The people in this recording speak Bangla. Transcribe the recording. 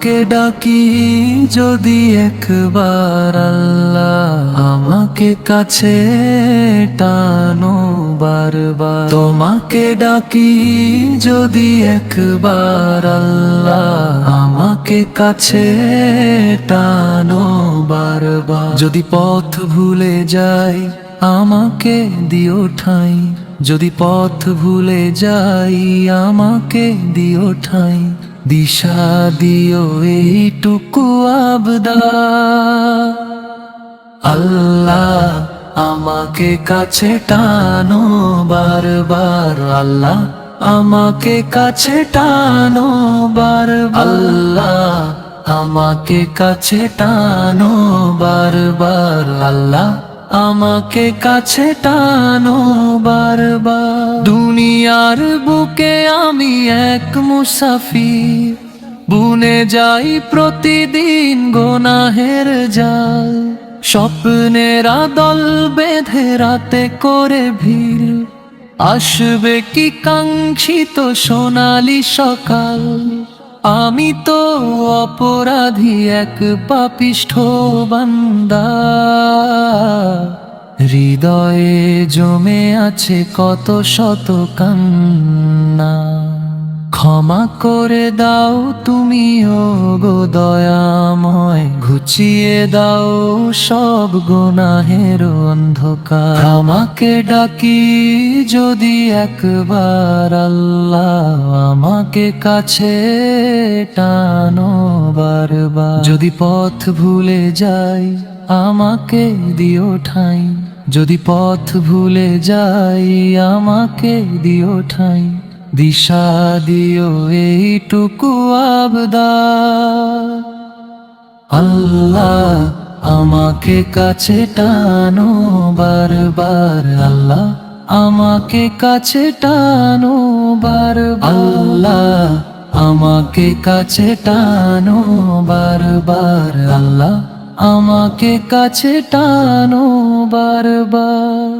তোমাকে ডাকি যদি একবার আল্লাহ, আমাকে কাছে টানো বারবার। তোমাকে ডাকি যদি একবার আল্লাহ, আমাকে কাছে টানো বারবার। যদি পথ ভুলে যাই আমাকে দিও ঠাঁই, যদি পথ ভুলে যাই আমাকে দিও ঠাঁই। দিশা দিও এইটুকু আবদার, আল্লাহ আমাকে কাছে টানো বারবার। আল্লাহ আমাকে কাছে টানো বারবার। আল্লাহ আমাকে কাছে টানো বারবার। আল্লাহ আমাকে কাছে টানো বারবার। দুনিয়ার বুকে আমি এক মুসাফির, বুনে যাই প্রতিদিন গুনাহের জাল। স্বপ্নের দল বেঁধে রাতে করে ভিড়, আসবে কি কাঙ্ক্ষিত সোনালি সকাল। আমি তো অপরাধী এক পাপিষ্ঠ বান্দা, হৃদয়ে জমে আছে কত শত কান্না। ক্ষমা করে দাও তুমি ও গো দয়াময়, ঘুচিয়ে দাও সব গুনাহের অন্ধকার। আমাকে ডাকি যদি একবার আল্লাহ, আমাকে কাছে টানো বারবার। যদি পথ ভুলে যাই আমাকে দিও ঠাঁই, যদি পথ ভুলে যাই আমাকে দিও ঠাঁই। দিশা দিও এইটুকু আবদার, আল্লাহ আমাকে কাছে টানো বারবার। আল্লাহ আমাকে কাছে টানো বারবার। আল্লাহ আমাকে কাছে টানো বারবার। আল্লাহ আমাকে কাছে টানো বারবার।